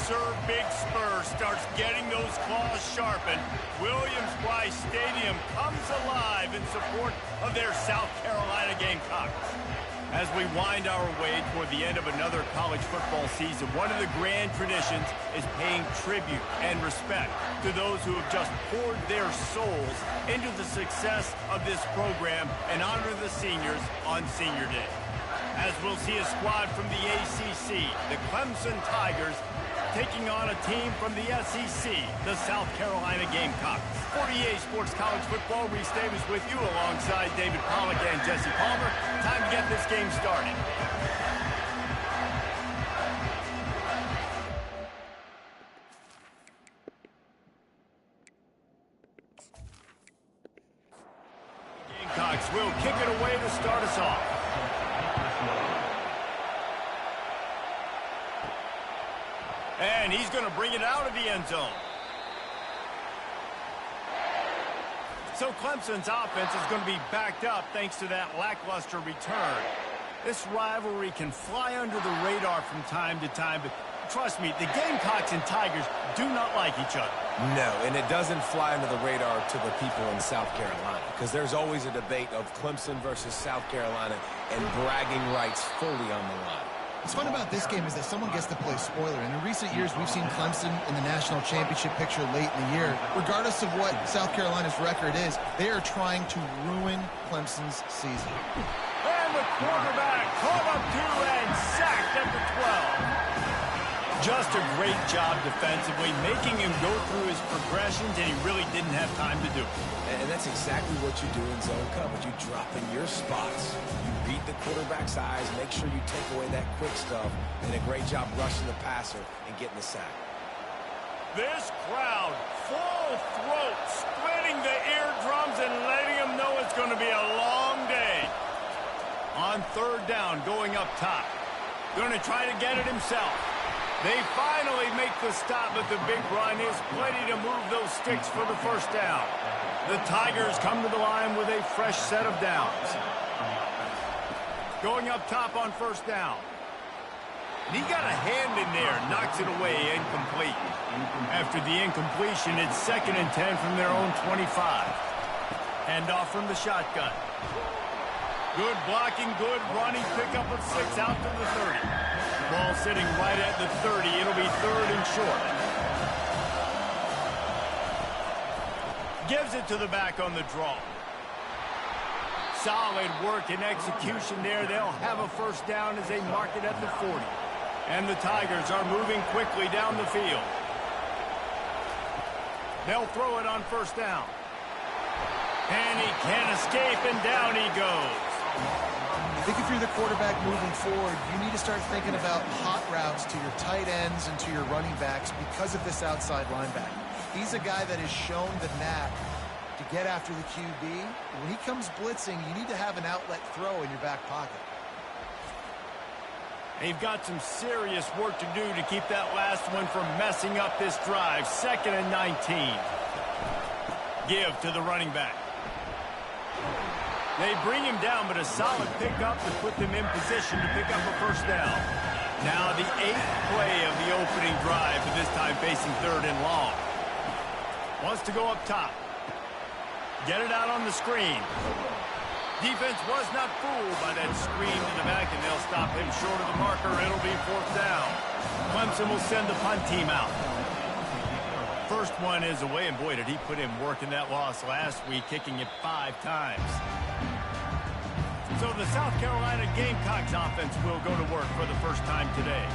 Sir Big Spur starts getting those claws sharpened, Williams-Brice Stadium comes alive in support of their South Carolina Gamecocks. As we wind our way toward the end of another college football season, one of the grand traditions is paying tribute and respect to those who have just poured their souls into the success of this program and honor the seniors on Senior Day. As we'll see a squad from the ACC, the Clemson Tigers, taking on a team from the SEC, the South Carolina Gamecocks. 48 Sports College Football, Reese Davis with you alongside David Pollack and Jesse Palmer. Time to get this game started. Gamecocks will kick it away to start us off. And he's going to bring it out of the end zone. So Clemson's offense is going to be backed up thanks to that lackluster return. This rivalry can fly under the radar from time to time, but trust me, the Gamecocks and Tigers do not like each other. No, and it doesn't fly under the radar to the people in South Carolina, because there's always a debate of Clemson versus South Carolina and bragging rights fully on the line. What's fun about this game is that someone gets to play spoiler. And in recent years, we've seen Clemson in the national championship picture late in the year. Regardless of what South Carolina's record is, they are trying to ruin Clemson's season. And the quarterback caught up to and sacked at the 12. Just a great job defensively, making him go through his progressions, and he really didn't have time to do it. And that's exactly what you do in zone coverage. You drop in your spots. You beat the quarterback's eyes, make sure you take away that quick stuff, and a great job rushing the passer and getting the sack. This crowd, full throat, splitting the eardrums and letting them know it's going to be a long day. On third down, going up top. Going to try to get it himself. They finally make the stop, but the big run is plenty to move those sticks for the first down. The Tigers come to the line with a fresh set of downs. Going up top on first down. And he got a hand in there, knocks it away, incomplete. After the incompletion, it's 2nd and 10 from their own 25. Hand off from the shotgun. Good blocking, good running, pickup of 6 out to the 30. Ball sitting right at the 30. It'll be 3rd and short. Gives it to the back on the draw. Solid work and execution there. They'll have a first down as they mark it at the 40. And the Tigers are moving quickly down the field. They'll throw it on first down. And he can't escape, and down he goes. I think if you're the quarterback moving forward, you need to start thinking about hot routes to your tight ends and to your running backs because of this outside linebacker. He's a guy that has shown the knack to get after the QB. When he comes blitzing, you need to have an outlet throw in your back pocket. They've got some serious work to do to keep that last one from messing up this drive. 2nd and 19. Give to the running back. They bring him down, but a solid pickup to put them in position to pick up a first down. Now the 8th play of the opening drive, but this time facing 3rd and long. Wants to go up top. Get it out on the screen. Defense was not fooled by that screen to the back, and they'll stop him short of the marker. It'll be 4th down. Clemson will send the punt team out. First one is away, and boy, did he put in work in that loss last week, kicking it 5 times. So the South Carolina Gamecocks offense will go to work for the first time today.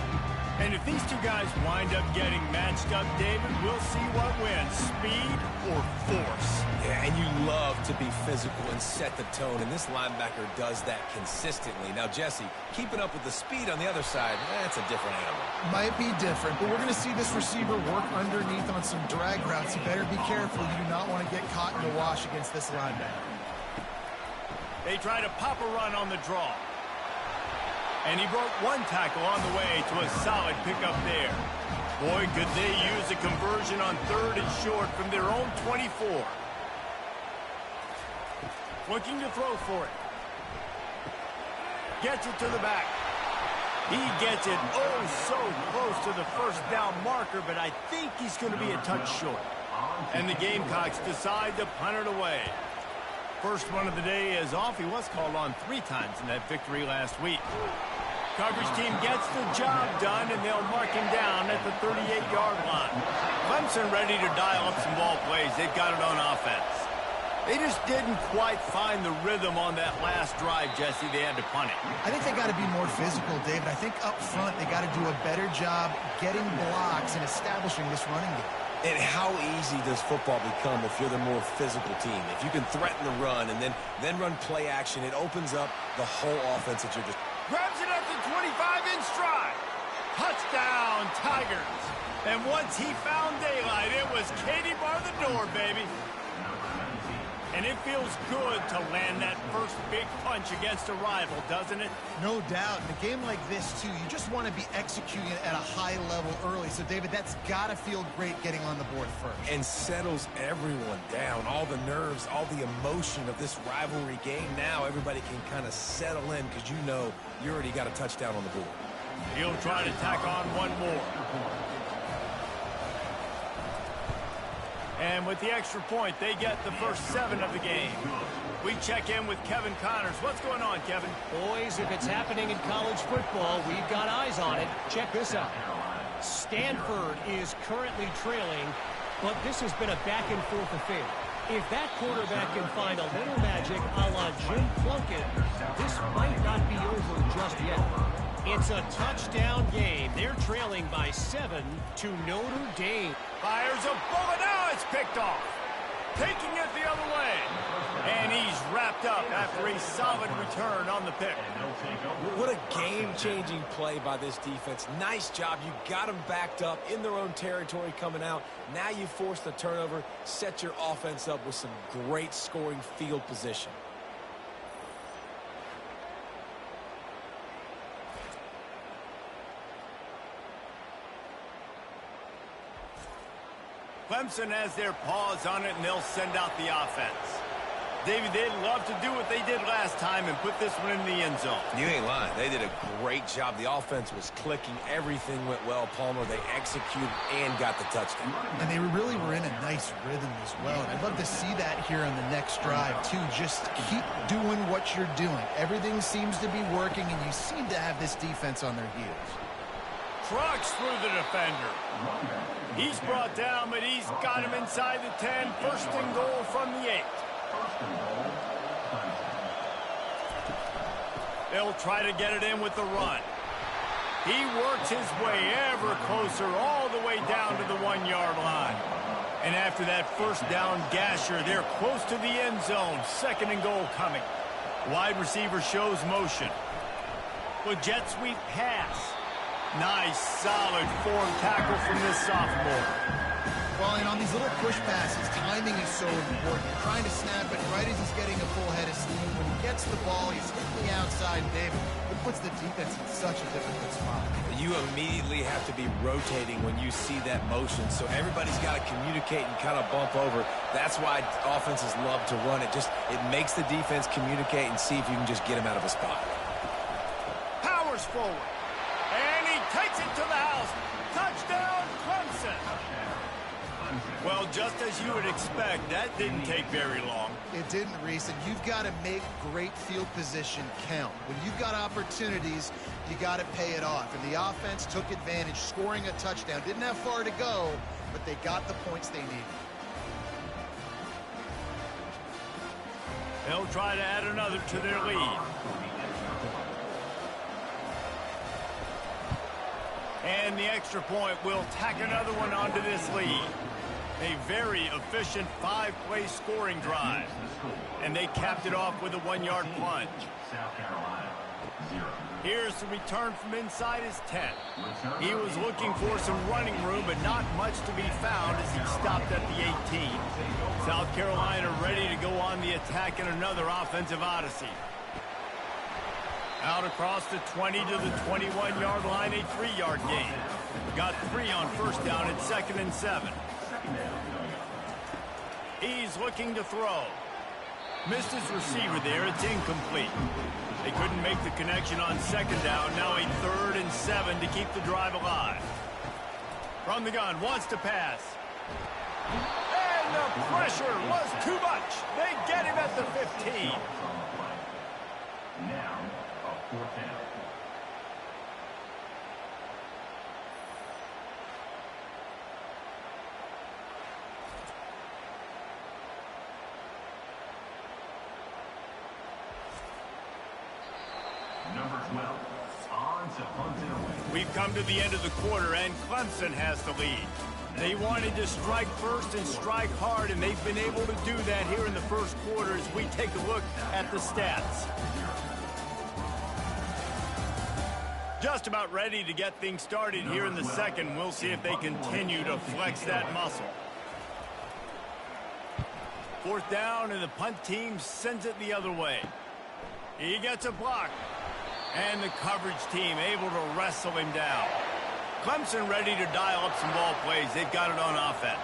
And if these two guys wind up getting matched up, David, we'll see what wins, speed or force. Yeah, and you love to be physical and set the tone, and this linebacker does that consistently. Now, Jesse, keeping up with the speed on the other side, that's a different animal. Might be different, but we're going to see this receiver work underneath on some drag routes. You better be careful. You do not want to get caught in the wash against this linebacker. They try to pop a run on the draw. And he broke one tackle on the way to a solid pickup there. Boy, could they use a conversion on 3rd and short from their own 24. Looking to throw for it. Gets it to the back. He gets it oh so close to the first down marker, but I think he's going to be a touch short. And the Gamecocks decide to punt it away. First one of the day is off. He was called on 3 times in that victory last week. Coverage team gets the job done, and they'll mark him down at the 38-yard line. Clemson ready to dial up some ball plays. They've got it on offense. They just didn't quite find the rhythm on that last drive, Jesse. They had to punt it. I think they got to be more physical, David. I think up front they got to do a better job getting blocks and establishing this running game. And how easy does football become if you're the more physical team? If you can threaten the run and then run play action, it opens up the whole offense that you're just... Grabs it up to 25 in stride. Touchdown, Tigers. And once he found daylight, it was Katie bar the door, baby. And it feels good to land that first big punch against a rival, doesn't it? No doubt. In a game like this, too, you just want to be executing it at a high level early. So, David, that's got to feel great getting on the board first. And settles everyone down. All the nerves, all the emotion of this rivalry game. Now everybody can kind of settle in because you know you already got a touchdown on the board. He'll try to tack on one more. And with the extra point, they get the first 7 of the game. We check in with Kevin Connors. What's going on, Kevin? Boys, if it's happening in college football, we've got eyes on it. Check this out. Stanford is currently trailing, but this has been a back-and-forth affair. If that quarterback can find a little magic a la Jim Plunkett, this might not be over just yet. It's a touchdown game. They're trailing by 7 to Notre Dame. Fires a bullet. Now it's picked off. Taking it the other way. And he's wrapped up after a solid return on the pick. What a game-changing play by this defense. Nice job. You got them backed up in their own territory coming out. Now you force the turnover, set your offense up with some great scoring field position. Clemson has their paws on it, and they'll send out the offense. David, they'd love to do what they did last time and put this one in the end zone. You ain't lying. They did a great job. The offense was clicking. Everything went well, Palmer. They executed and got the touchdown. And they really were in a nice rhythm as well. And I'd love to see that here on the next drive, too. Just keep doing what you're doing. Everything seems to be working, and you seem to have this defense on their heels. Trucks through the defender. He's brought down, but he's got him inside the 10. First and goal from the 8. They'll try to get it in with the run. He works his way ever closer all the way down to the 1-yard line. And after that first down gasher, they're close to the end zone. Second and goal coming. Wide receiver shows motion. With jet sweep pass. Nice, solid form tackle from this sophomore. Well, and on these little push passes, timing is so important. You're trying to snap it right as he's getting a full head of steam. When he gets the ball, he's hitting the outside, David. It puts the defense in such a difficult spot. You immediately have to be rotating when you see that motion, so everybody's got to communicate and kind of bump over. That's why offenses love to run it. It makes the defense communicate and see if you can just get him out of a spot. Powers forward. And he takes it to the house. Touchdown, Clemson. Well, just as you would expect, that didn't take very long. It didn't, Reese, and you've got to make great field position count. When you've got opportunities, you got to pay it off. And the offense took advantage, scoring a touchdown. Didn't have far to go, but they got the points they needed. They'll try to add another to their lead. And the extra point will tack another one onto this lead. A very efficient 5-play scoring drive. And they capped it off with a 1-yard plunge. Here's the return from inside his 10. He was looking for some running room, but not much to be found as he stopped at the 18. South Carolina ready to go on the attack in another offensive odyssey. Out across the 20 to the 21-yard line, a 3-yard gain. Got 3 on first down at 2nd and 7. He's looking to throw. Missed his receiver there. It's incomplete. They couldn't make the connection on second down. Now a 3rd and 7 to keep the drive alive. From the gun, wants to pass. And the pressure was too much. They get him at the 15. Now, a 4th down. Number 12, on to punt it away. We've come to the end of the quarter, and Clemson has the lead. They wanted to strike first and strike hard, and they've been able to do that here in the first quarter as we take a look at the stats. Just about ready to get things started here in the second. We'll see if they continue to flex that muscle. 4th down, and the punt team sends it the other way. He gets a block. And the coverage team able to wrestle him down. Clemson ready to dial up some ball plays. They've got it on offense.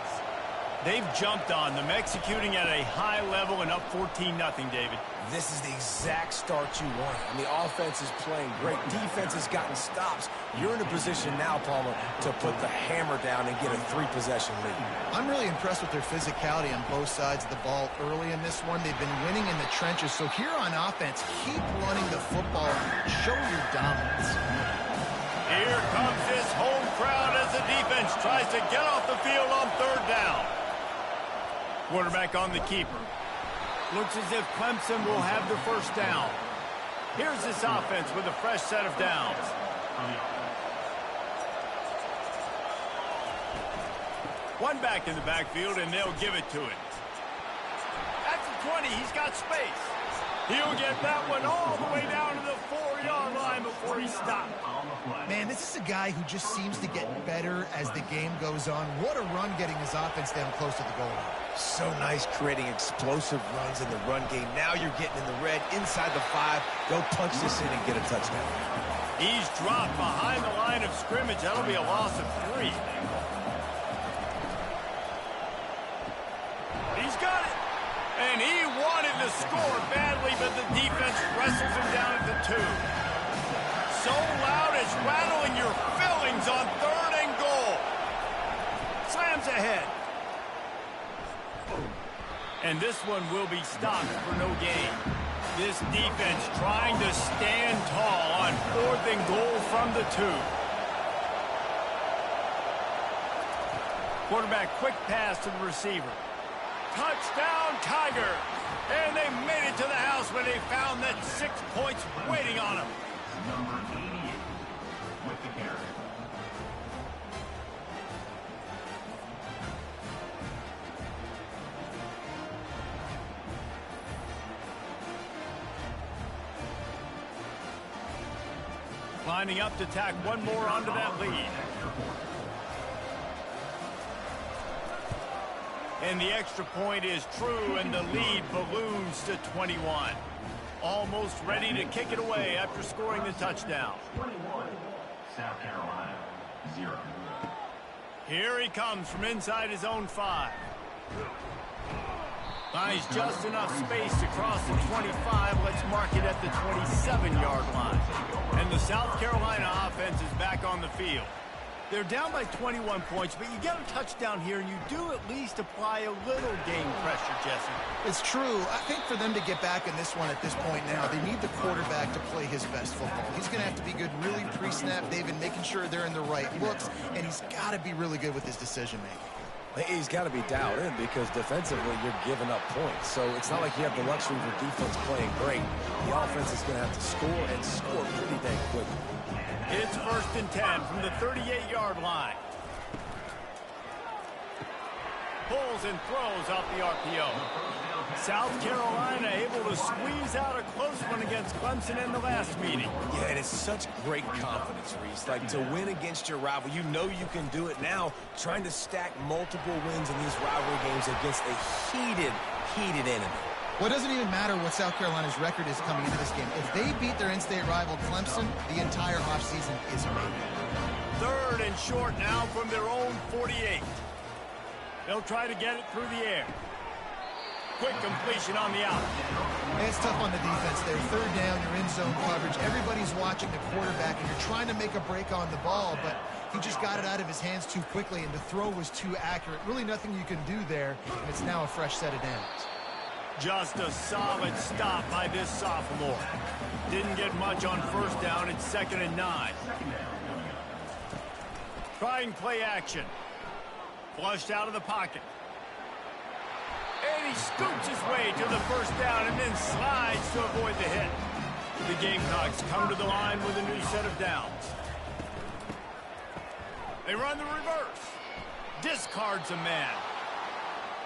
They've jumped on them, executing at a high level and up 14-0, David. This is the exact start you want. And the offense is playing great. Defense has gotten stops. You're in a position now, Palmer, to put the hammer down and get a 3-possession lead. I'm really impressed with their physicality on both sides of the ball early in this one. They've been winning in the trenches. So here on offense, keep running the football. Show your dominance. Here comes his home crowd as the defense tries to get off the field on 3rd down. Quarterback on the keeper. Looks as if Clemson will have the 1st down. Here's this offense with a fresh set of downs. One back in the backfield, and they'll give it to him. At the 20, he's got space. He'll get that one all the way down to the 4-yard line before he stops. Man, this is a guy who just seems to get better as the game goes on. What a run getting his offense down close to the goal line. So nice creating explosive runs in the run game. Now you're getting in the red inside the 5. Go punch this in and get a touchdown. He's dropped behind the line of scrimmage. That'll be a loss of 3. He's got it. And he wanted to score badly, but the defense wrestles him down at the 2. So loud it's rattling your fillings on 3rd and goal. Slams ahead. And this one will be stopped for no gain. This defense trying to stand tall on 4th and goal from the 2. Quarterback quick pass to the receiver. Touchdown, Tiger! And they made it to the house when they found that 6 points waiting on them. Number 88 with the carry. Lining up to tack one more onto that lead. And the extra point is true, and the lead balloons to 21. Almost ready to kick it away after scoring the touchdown. 21, South Carolina, 0. Here he comes from inside his own 5. Finds just enough space to cross the 25. Let's mark it at the 27-yard line. And the South Carolina offense is back on the field. They're down by 21 points, but you get a touchdown here, and you do at least apply a little game pressure, Jesse. It's true. I think for them to get back in this one at this point now, they need the quarterback to play his best football. He's going to have to be good really pre-snap, David, making sure they're in the right looks, and he's got to be really good with his decision-making. He's got to be dialed in because defensively you're giving up points. So it's not like you have the luxury of your defense playing great. The offense is going to have to score and score pretty dang quickly. It's 1st and 10 from the 38-yard line. Pulls and throws off the RPO. South Carolina able to squeeze out a close one against Clemson in the last meeting. Yeah, and it's such great confidence, Reese. Like, to win against your rival, you know you can do it now. Trying to stack multiple wins in these rivalry games against a heated enemy. Well, it doesn't even matter what South Carolina's record is coming into this game. If they beat their in-state rival Clemson, the entire offseason is made. 3rd and short now from their own 48. They'll try to get it through the air. quick completion on the out. It's tough on the defense there. Third down, you're in zone coverage. Everybody's watching the quarterback, and you're trying to make a break on the ball, but he just got it out of his hands too quickly, and the throw was too accurate. Really nothing you can do there, and it's now a fresh set of downs. Just a solid stop by this sophomore. Didn't get much on first down. It's 2nd and 9. Trying play action. Flushed out of the pocket. And he scoops his way to the first down and then slides to avoid the hit. The Gamecocks come to the line with a new set of downs. They run the reverse. Discards a man.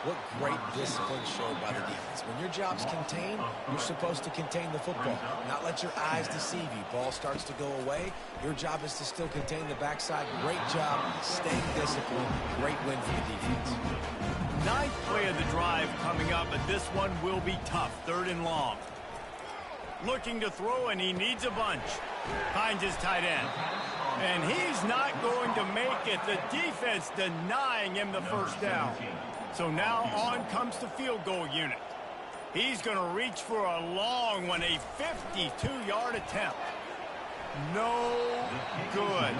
What great discipline showed by the defense. When your job's contained, you're supposed to contain the football, not let your eyes deceive you. Ball starts to go away. Your job is to still contain the backside. Great job staying disciplined. Great win for the defense. 9th play of the drive coming up, but this one will be tough. 3rd and long. Looking to throw, and he needs a bunch. Finds his tight end. And he's not going to make it. The defense denying him the first down. So now on comes the field goal unit. He's going to reach for a long one, a 52-yard attempt. No good.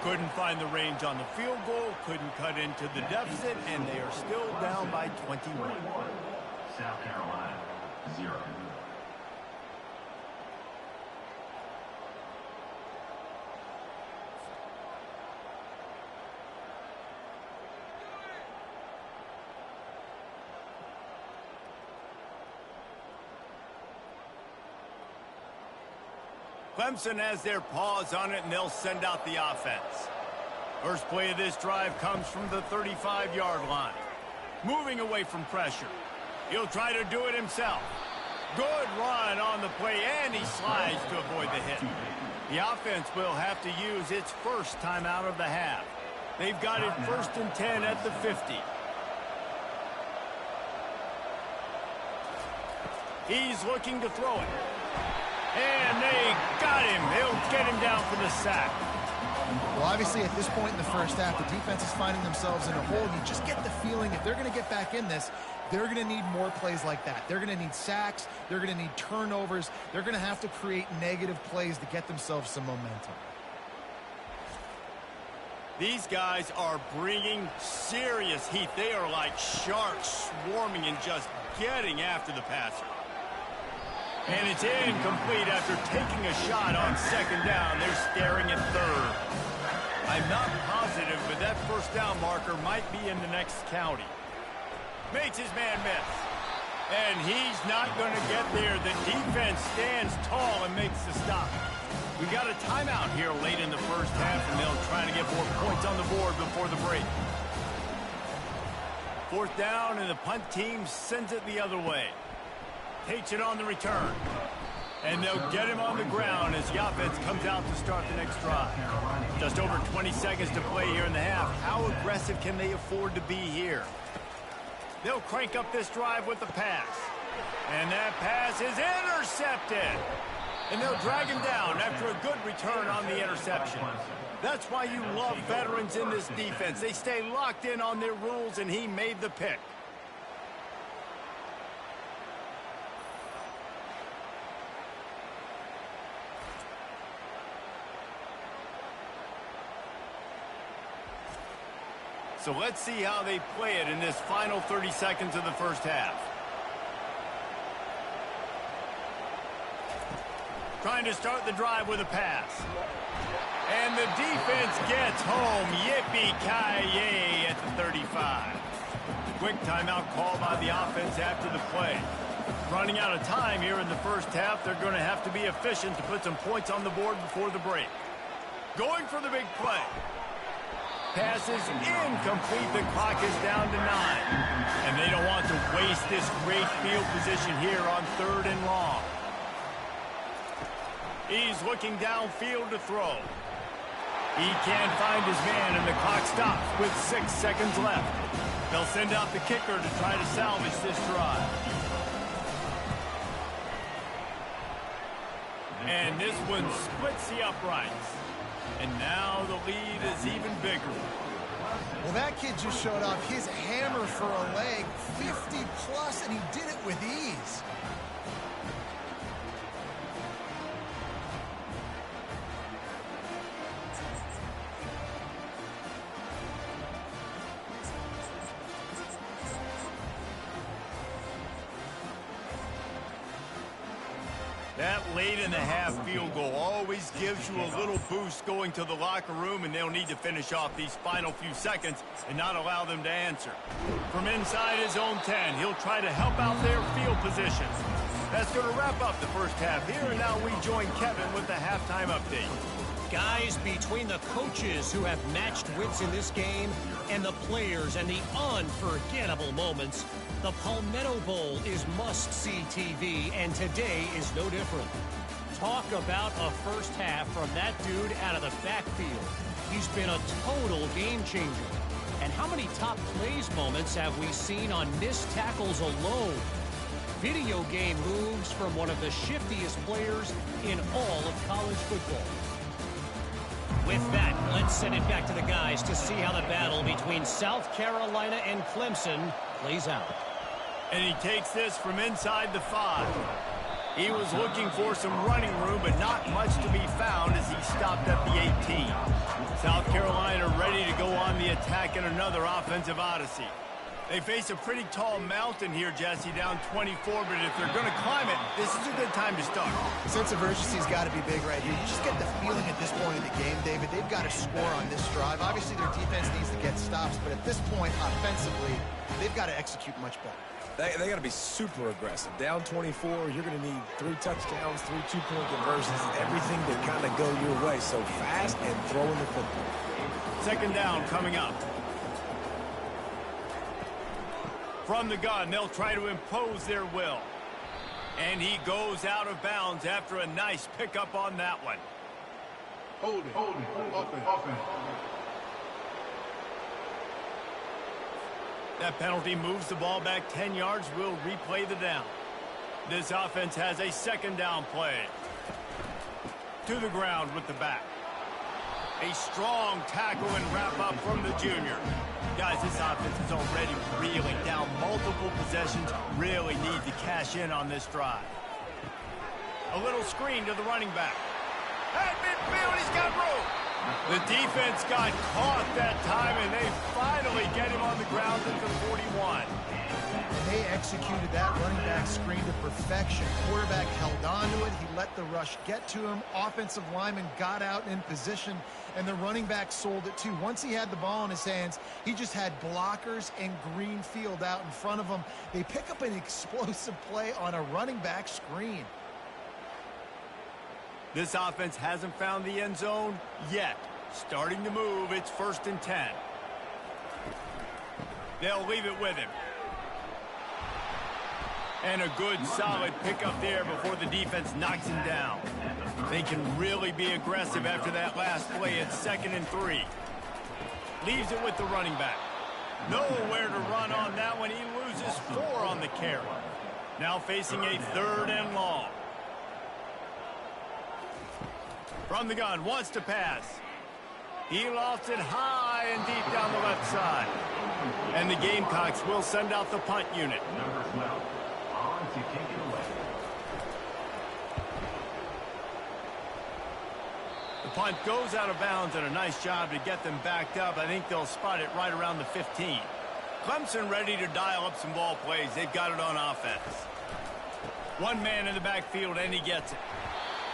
Couldn't find the range on the field goal, couldn't cut into the deficit, and they are still down by 21. South Carolina, 0. Clemson has their paws on it, and they'll send out the offense. First play of this drive comes from the 35-yard line. Moving away from pressure. He'll try to do it himself. Good run on the play, and he slides to avoid the hit. The offense will have to use its first timeout of the half. They've got it 1st and 10 at the 50. He's looking to throw it. And they got him. He'll get him down for the sack. Well, obviously, at this point in the first half, the defense is finding themselves in a hole. You just get the feeling if they're going to get back in this, they're going to need more plays like that. They're going to need sacks. They're going to need turnovers. They're going to have to create negative plays to get themselves some momentum. These guys are bringing serious heat. They are like sharks swarming and just getting after the passer. And it's incomplete after taking a shot on 2nd down. They're staring at 3rd. I'm not positive, but that first down marker might be in the next county. Makes his man miss. And he's not going to get there. The defense stands tall and makes the stop. We got a timeout here late in the first half, and they'll try to get more points on the board before the break. 4th down, and the punt team sends it the other way. Takes it on the return. And they'll get him on the ground as the offense comes out to start the next drive. Just over 20 seconds to play here in the half. How aggressive can they afford to be here? They'll crank up this drive with the pass. And that pass is intercepted. And they'll drag him down after a good return on the interception. That's why you love veterans in this defense. They stay locked in on their rules, and he made the pick. So let's see how they play it in this final 30 seconds of the first half. Trying to start the drive with a pass. And the defense gets home. Yippee-ki-yay at the 35. Quick timeout call by the offense after the play. Running out of time here in the first half. They're going to have to be efficient to put some points on the board before the break. Going for the big play. Pass is incomplete. The clock is down to 9. And they don't want to waste this great field position here on 3rd and long. He's looking downfield to throw. He can't find his man, and the clock stops with 6 seconds left. They'll send out the kicker to try to salvage this drive. And this one splits the uprights. And now the lead is even bigger. Well, That kid just showed off his hammer for a leg, 50 plus, and he did it with ease. That late in the half field goal always gives you a little boost going to the locker room, and they'll need to finish off these final few seconds and not allow them to answer. From inside his own 10, he'll try to help out their field position. That's going to wrap up the first half here, and now we join Kevin with the halftime update. Guys, between the coaches who have matched wits in this game and the players and the unforgettable moments, the Palmetto Bowl is must-see TV, and today is no different. Talk about a first half from that dude out of the backfield. He's been a total game changer. And how many top plays moments have we seen on missed tackles alone? Video game moves from one of the shiftiest players in all of college football. With that, let's send it back to the guys to see how the battle between South Carolina and Clemson plays out. And he takes this from inside the 5. He was looking for some running room, but not much to be found as he stopped at the 18. South Carolina ready to go on the attack in another offensive odyssey. They face a pretty tall mountain here, Jesse, down 24, but if they're going to climb it, this is a good time to start. The sense of urgency's got to be big right here. You just get the feeling at this point in the game, David, they've got to score on this drive. Obviously, their defense needs to get stops, but at this point, offensively, they've got to execute much better. They got to be super aggressive. Down 24, you're going to need 3 touchdowns, 3 two-point conversions, everything to kind of go your way. So fast and throwing the football. Second down coming up. From the gun, they'll try to impose their will. And he goes out of bounds after a nice pickup on that one. Hold it. Offense. That penalty moves the ball back 10 yards. We'll replay the down. This offense has a second down play. To the ground with the back. A strong tackle and wrap up from the junior. Guys, this offense is already reeling down multiple possessions. Really need to cash in on this drive. A little screen to the running back. At midfield, he's got room. The defense got caught that time, and they finally get him on the ground at the 41. They executed that running back screen to perfection. Quarterback held on to it. He let the rush get to him. Offensive lineman got out in position, and the running back sold it too. Once he had the ball in his hands, he just had blockers and green field out in front of him. They pick up an explosive play on a running back screen. This offense hasn't found the end zone yet. Starting to move, it's 1st and 10. They'll leave it with him. And a good, solid pickup there before the defense knocks him down. They can really be aggressive after that last play at 2nd and 3. Leaves it with the running back. Nowhere to run on that one. He loses 4 on the carry. Now facing a 3rd and long. From the gun, wants to pass. He lofts it high and deep down the left side. And the Gamecocks will send out the punt unit. Number 12, on to kick it away. The punt goes out of bounds, and a nice job to get them backed up. I think they'll spot it right around the 15. Clemson ready to dial up some ball plays. They've got it on offense. One man in the backfield, and he gets it.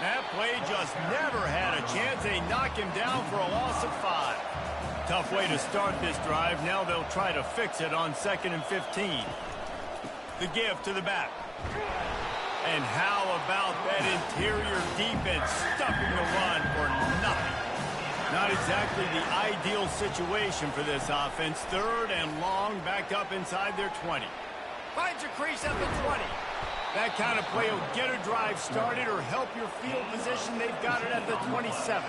That play just never had a chance. They knock him down for a loss of 5. Tough way to start this drive. Now they'll try to fix it on 2nd and 15. The give to the back. And how about that interior defense stuffing the run for nothing? Not exactly the ideal situation for this offense. 3rd and long, back up inside their 20. Finds a crease at the 20. That kind of play will get a drive started or help your field position. They've got it at the 27.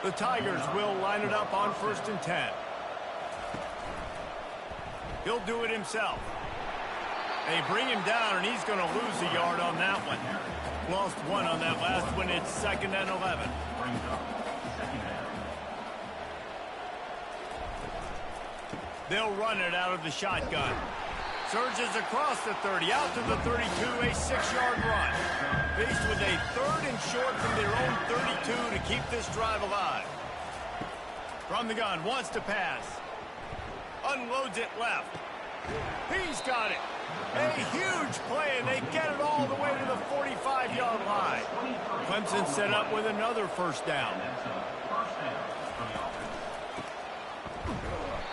The Tigers will line it up on 1st and 10. He'll do it himself. They bring him down, and he's going to lose a yard on that one. Lost 1 on that last one. It's 2nd and 11. They'll run it out of the shotgun. Surges across the 30, out to the 32, a 6-yard run. Faced with a 3rd and short from their own 32 to keep this drive alive. From the gun, wants to pass. Unloads it left. He's got it. A huge play, and they get it all the way to the 45-yard line. Clemson set up with another first down.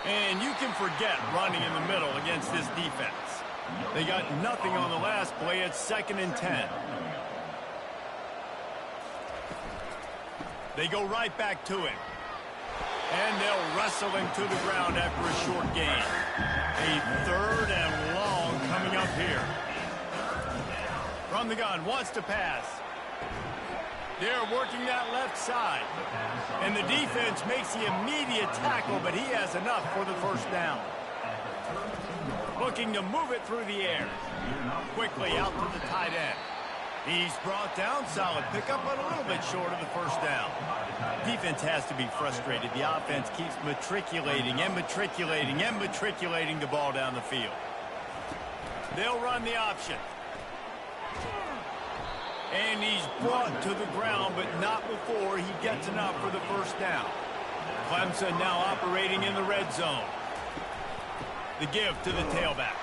And you can forget running in the middle against this defense. They got nothing on the last play. It's 2nd and 10. They go right back to him. And they'll wrestle him to the ground after a short gain. A 3rd and long coming up here. From the gun, wants to pass. They're working that left side. And the defense makes the immediate tackle, but he has enough for the first down. Looking to move it through the air. Quickly out to the tight end. He's brought down, solid pickup, but a little bit short of the first down. Defense has to be frustrated. The offense keeps matriculating and matriculating and matriculating the ball down the field. They'll run the option. And he's brought to the ground, but not before he gets enough for the first down. Clemson now operating in the red zone. The give to the tailback.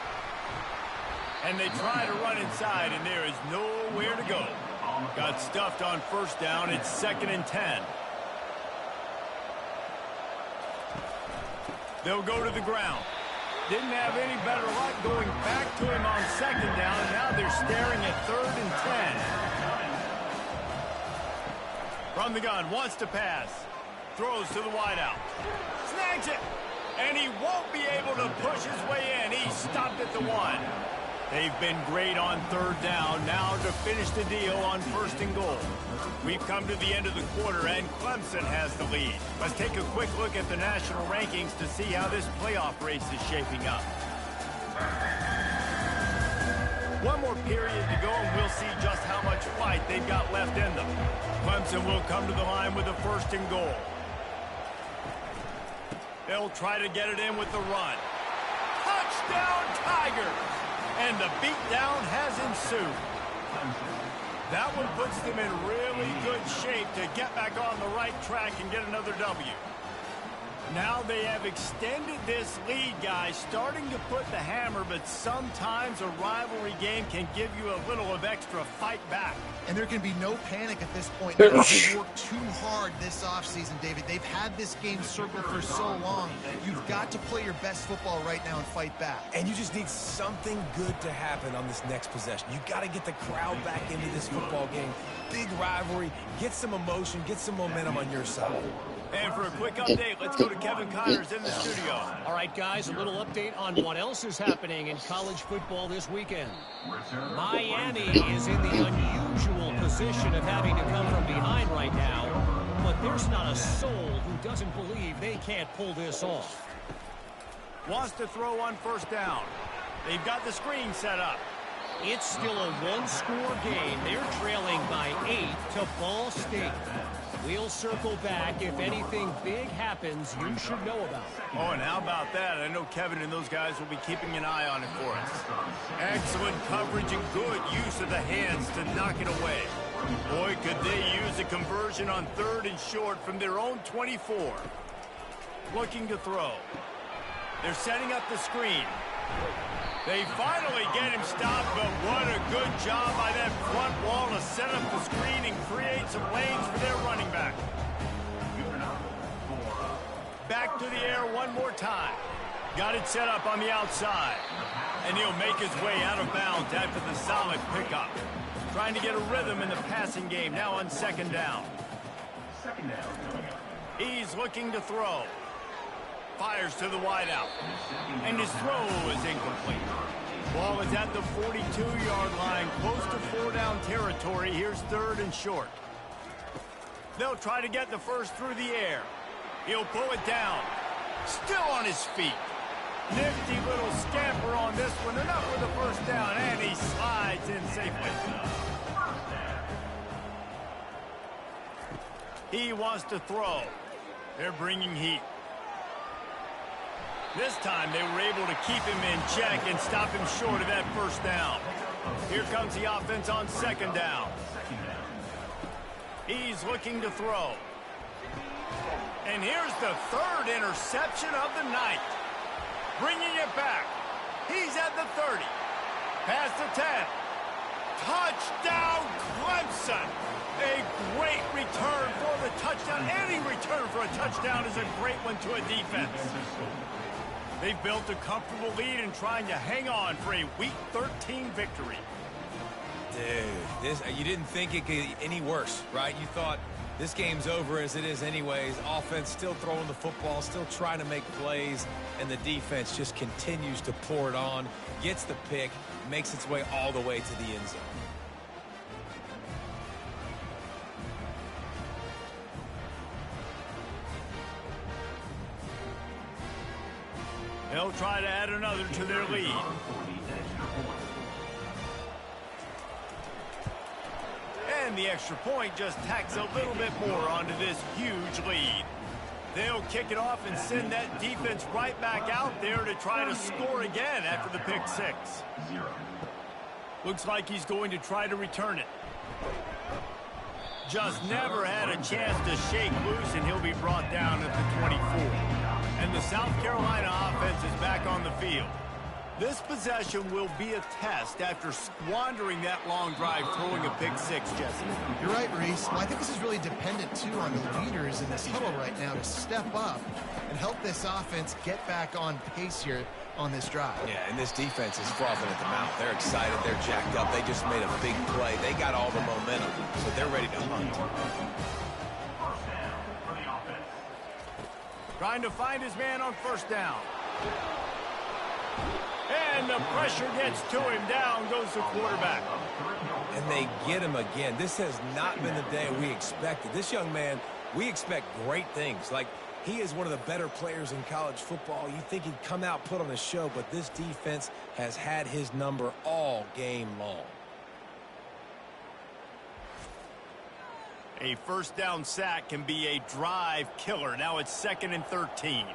And they try to run inside, and there is nowhere to go. Got stuffed on first down. It's 2nd and 10. They'll go to the ground. Didn't have any better luck going back to him on 2nd down, and now they're staring at 3rd and 10. From the gun, wants to pass. Throws to the wideout. Snags it. And he won't be able to push his way in. He's stopped at the 1. They've been great on 3rd down. Now to finish the deal on 1st and goal. We've come to the end of the quarter, and Clemson has the lead. Let's take a quick look at the national rankings to see how this playoff race is shaping up. One more period to go, and we'll see just how much fight they've got left in them. Clemson will come to the line with a 1st and goal. They'll try to get it in with the run. Touchdown, Tigers! And the beatdown has ensued. That one puts them in really good shape to get back on the right track and get another W. Now they have extended this lead, guys, starting to put the hammer, but sometimes a rivalry game can give you a little of extra fight back. And there can be no panic at this point. They've worked too hard this offseason, David. They've had this game circled for so long. You've got to play your best football right now and fight back. And you just need something good to happen on this next possession. You got to get the crowd back into this football game. Big rivalry. Get some emotion. Get some momentum on your side. And for a quick update, let's go to Kevin Connors in the studio. All right, guys, a little update on what else is happening in college football this weekend. Miami is in the unusual position of having to come from behind right now, but there's not a soul who doesn't believe they can't pull this off. Wants to throw on 1st down. They've got the screen set up. It's still a one-score game. They're trailing by 8 to Ball State. We'll circle back. If anything big happens, you should know about it. Oh, and how about that? I know Kevin and those guys will be keeping an eye on it for us. Excellent coverage and good use of the hands to knock it away. Boy, could they use a conversion on 3rd and short from their own 24. Looking to throw. They're setting up the screen. They finally get him stopped, but what a good job by that front wall to set up the screen and create some lanes for their running back. Back to the air one more time. Got it set up on the outside. And he'll make his way out of bounds after the solid pickup. Trying to get a rhythm in the passing game now on 2nd down. He's looking to throw. Fires to the wideout. And his throw is incomplete. Ball is at the 42-yard line, close to 4-down territory. Here's 3rd and short. They'll try to get the first through the air. He'll pull it down. Still on his feet. Nifty little scamper on this one. Enough for the first down, and he slides in safely. He wants to throw. They're bringing heat. This time they were able to keep him in check and stop him short of that first down. Here comes the offense on second down. He's looking to throw. And here's the third interception of the night. Bringing it back. He's at the 30. Past the 10. Touchdown, Clemson. A great return for the touchdown. Any return for a touchdown is a great one to a defense. They've built a comfortable lead and trying to hang on for a Week 13 victory. Dude, you didn't think it could get any worse, right? You thought this game's over as it is anyways. Offense still throwing the football, still trying to make plays, and the defense just continues to pour it on, gets the pick, makes its way all the way to the end zone. They'll try to add another to their lead. And the extra point just tacks a little bit more onto this huge lead. They'll kick it off and send that defense right back out there to try to score again after the pick six. Looks like he's going to try to return it. Just never had a chance to shake loose, and he'll be brought down at the 24. And the South Carolina offense is back on the field. This possession will be a test after squandering that long drive throwing a pick six, Jesse. You're right, Reese. Well, I think this is really dependent, too, on the leaders in this huddle right now to step up and help this offense get back on pace here on this drive. Yeah, and this defense is frothing at the mouth. They're excited. They're jacked up. They just made a big play. They got all the momentum, so they're ready to hunt. Trying to find his man on first down. And the pressure gets to him. Down goes the quarterback. And they get him again. This has not been the day we expected. This young man, we expect great things. Like, he is one of the better players in college football. You think he'd come out, put on a show, but this defense has had his number all game long. A first down sack can be a drive killer. Now it's 2nd and 13.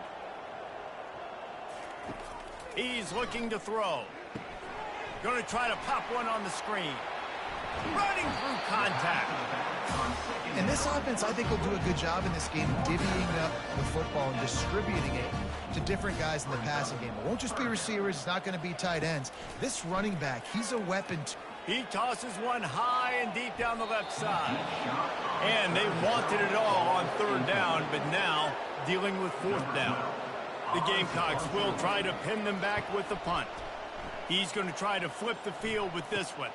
He's looking to throw. Going to try to pop one on the screen. Running through contact. And this offense, I think, will do a good job in this game divvying up the football and distributing it to different guys in the passing game. It won't just be receivers. It's not going to be tight ends. This running back, he's a weapon. He tosses one high and deep down the left side. And they wanted it all on third down, but now dealing with fourth down. The Gamecocks will try to pin them back with the punt. He's going to try to flip the field with this one.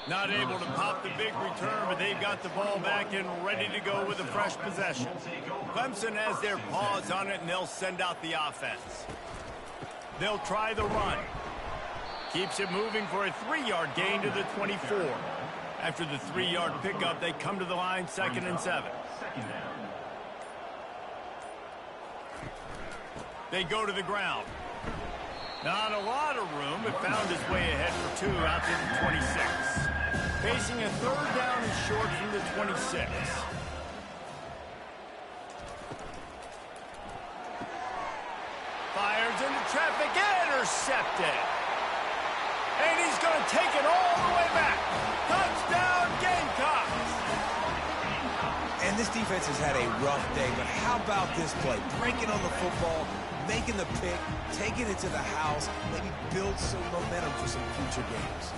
Not able to pop the big return, but they've got the ball back and ready to go with a fresh possession. Clemson has their paws on it, and they'll send out the offense. They'll try the run. Keeps it moving for a 3-yard gain to the 24. After the 3-yard pickup, they come to the line 2nd and 7. They go to the ground. Not a lot of room, but found his way ahead for 2 out to the 26. Facing a third down and short from the 26. Fires into traffic, intercepted. And he's going to take it all the way back. Touchdown, Gamecocks. And this defense has had a rough day, but how about this play? Breaking on the football, making the pick, taking it to the house, maybe build some momentum for some future games.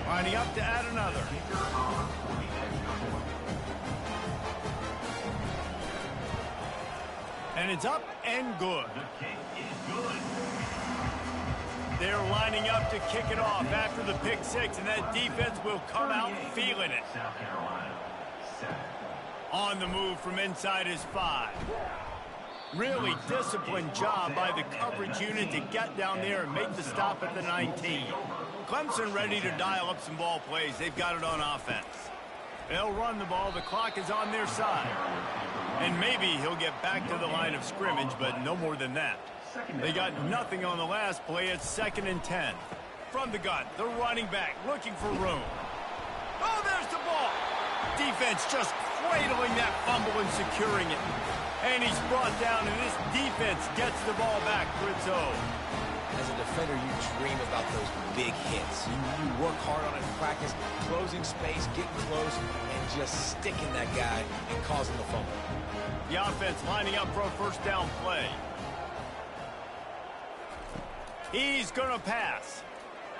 Lining up to add another. And it's up and good. They're lining up to kick it off after the pick six, and that defense will come out feeling it. On the move from inside his 5. Really disciplined job by the coverage unit to get down there and make the stop at the 19. Clemson ready to dial up some ball plays. They've got it on offense. They'll run the ball. The clock is on their side. And maybe he'll get back to the line of scrimmage, but no more than that. They got nothing on the last play. It's 2nd and 10. from the gun. The running back looking for room. Oh, there's the ball. Defense just cradling that fumble and securing it. And he's brought down, and this defense gets the ball back for its own. As a defender, you dream about those big hits. You work hard on it in practice, closing space, getting close, and just sticking that guy and causing the fumble. The offense lining up for a first down play. He's going to pass.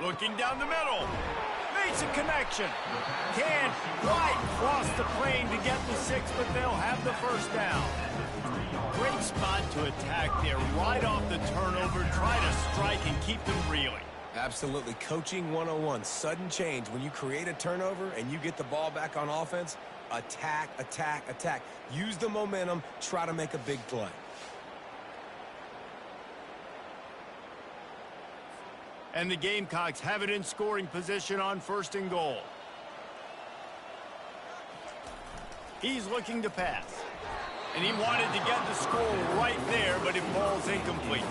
Looking down the middle. Makes a connection. Can't quite cross the plane to get the 6, but they'll have the first down. Great spot to attack there. Right off the turnover, try to strike and keep them reeling. Absolutely. Coaching 101. Sudden change. When you create a turnover and you get the ball back on offense, attack, attack, attack. Use the momentum. Try to make a big play. And the Gamecocks have it in scoring position on 1st and goal. He's looking to pass. And he wanted to get the score right there, but it falls incomplete.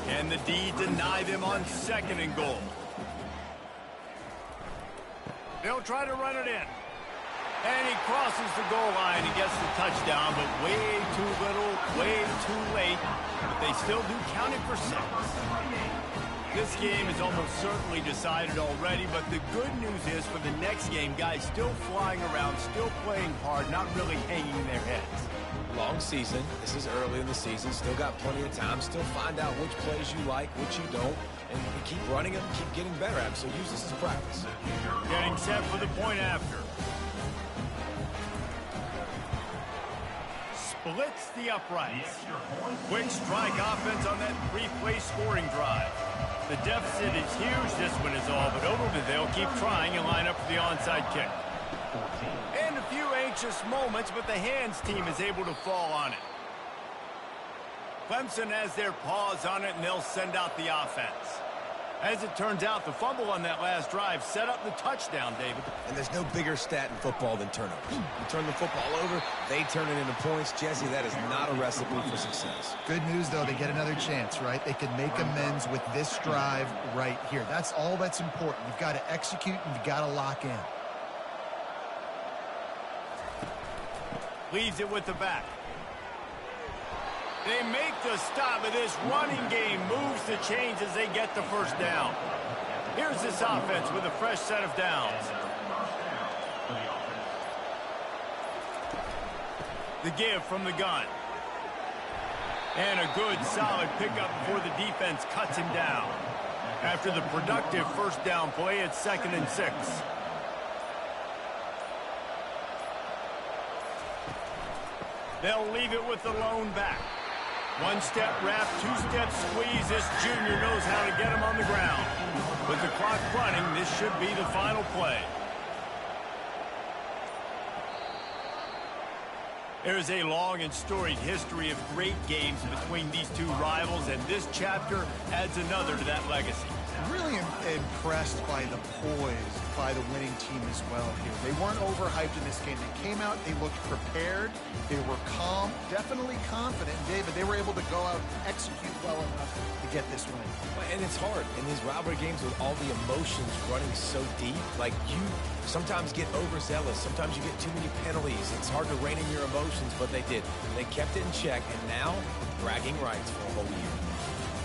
And the D deny them on 2nd and goal. They'll try to run it in. And he crosses the goal line and gets the touchdown, but way too little, way too late. But they still do count it for 6. This game is almost certainly decided already, but the good news is for the next game, guys still flying around, still playing hard, not really hanging their heads. Long season. This is early in the season. Still got plenty of time. Still find out which plays you like, which you don't, and keep running them, keep getting better at them. So use this as practice. Getting set for the point after. Splits the uprights. Quick strike offense on that 3-play scoring drive. The deficit is huge. This one is all but over, but they'll keep trying and line up for the onside kick. And a few anxious moments, but the hands team is able to fall on it. Clemson has their paws on it, and they'll send out the offense. As it turns out, the fumble on that last drive set up the touchdown, David. And there's no bigger stat in football than turnovers. You turn the football over, they turn it into points. Jesse, that is not a recipe for success. Good news, though, they get another chance, right? They can make amends with this drive right here. That's all that's important. You've got to execute, and you've got to lock in. Leaves it with the back. They make the stop, but this running game moves the chains as they get the first down. Here's this offense with a fresh set of downs. The give from the gun. And a good, solid pickup before the defense cuts him down. After the productive first down play, it's 2nd and 6. They'll leave it with the lone back. One-step wrap, two-step squeeze. This junior knows how to get him on the ground. With the clock running, this should be the final play. There's a long and storied history of great games between these two rivals, and this chapter adds another to that legacy. Really impressed by the poise by the winning team as well here. They weren't overhyped in this game. They came out, they looked prepared, they were calm, definitely confident. And David, they were able to go out and execute well enough to get this win. And it's hard in these rivalry games with all the emotions running so deep. Like, you sometimes get overzealous. Sometimes you get too many penalties. It's hard to rein in your emotions, but they did. They kept it in check, and now bragging rights for a whole year.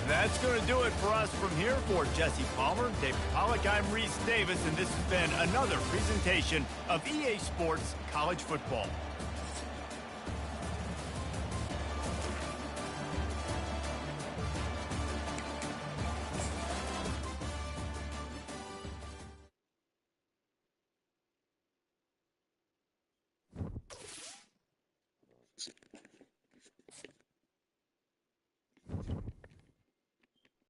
That's going to do it for us from here. For Jesse Palmer, David Pollack, I'm Reese Davis, and this has been another presentation of EA Sports College Football.